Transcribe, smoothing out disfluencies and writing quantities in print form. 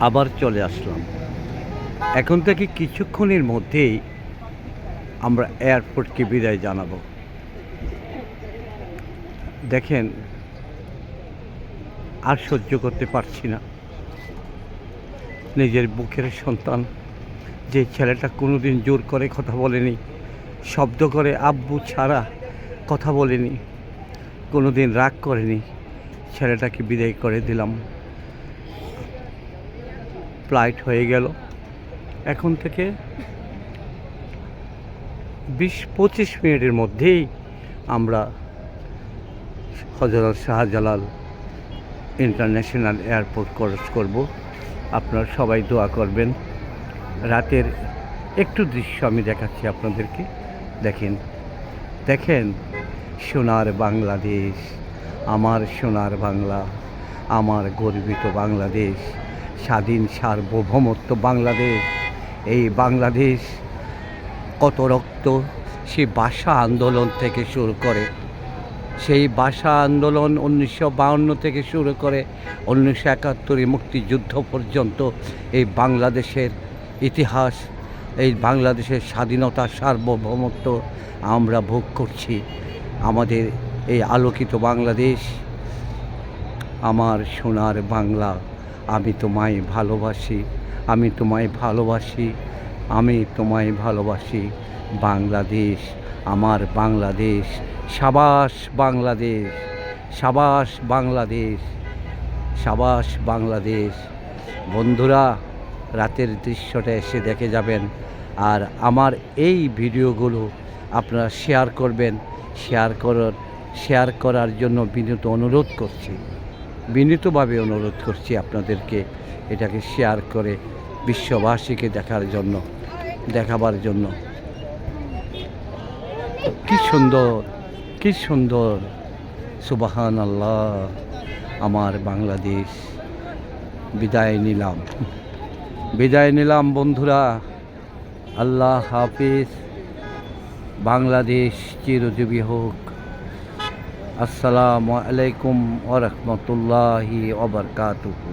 আবার চলে আসলাম। এখন থেকে কিছুক্ষণের মধ্যেই আমরা এয়ারপোর্টকে বিদায় জানাবো। দেখেন, আর সহ্য করতে পারছি না। নিজের বুকের সন্তান, যে ছেলেটা কোনোদিন জোর করে কথা বলেনি, শব্দ করে আব্বু ছাড়া কথা বলেনি, কোনোদিন রাগ করেনি, ছেলেটাকে বিদায় করে দিলাম। ফ্লাইট হয়ে গেল। এখন থেকে 20-25 মিনিটের মধ্যেই আমরা Hazrat Shahjalal international airport cross করব। আপনারা সবাই দোয়া করবেন। রাতের একটু দৃশ্য আমি দেখাচ্ছি আপনাদেরকে। দেখেন দেখেন, সোনার বাংলাদেশ, আমার সোনার বাংলা, আমার গর্বিত বাংলাদেশ, স্বাধীন সার্বভৌমত্ব বাংলাদেশ। এই বাংলাদেশ কত রক্ত, সেই ভাষা আন্দোলন থেকে শুরু করে, সেই ভাষা আন্দোলন 1952 থেকে শুরু করে 1971 মুক্তিযুদ্ধ পর্যন্ত এই বাংলাদেশের ইতিহাস, এই বাংলাদেশের স্বাধীনতা সার্বভৌমত্ব আমরা ভোগ করছি। আমাদের এই আলোকিত বাংলাদেশ, আমার সোনার বাংলা, আমি তোমায় ভালোবাসি, আমি তোমায় ভালোবাসি, আমি তোমায় ভালোবাসি। বাংলাদেশ, আমার বাংলাদেশ, সাবাস বাংলাদেশ, সাবাস বাংলাদেশ, সাবাস বাংলাদেশ। বন্ধুরা, রাতের দৃশ্যটা এসে দেখে যাবেন। আর আমার এই ভিডিওগুলো আপনারা শেয়ার করবেন। শেয়ার করার জন্য বিনীত অনুরোধ করছি, বিনীতভাবে অনুরোধ করছি আপনাদেরকে এটাকে শেয়ার করে বিশ্ববাসীকে দেখাবার জন্য। কি সুন্দর, কি সুন্দর, সুবহানাল্লাহ। আমার বাংলাদেশ, বিদায় নিলাম বন্ধুরা। আল্লাহ হাফিজ। বাংলাদেশ চিরজীবী হোক। আসসালামু আলাইকুম ওয়া রাহমাতুল্লাহি ওয়া বারাকাতুহু।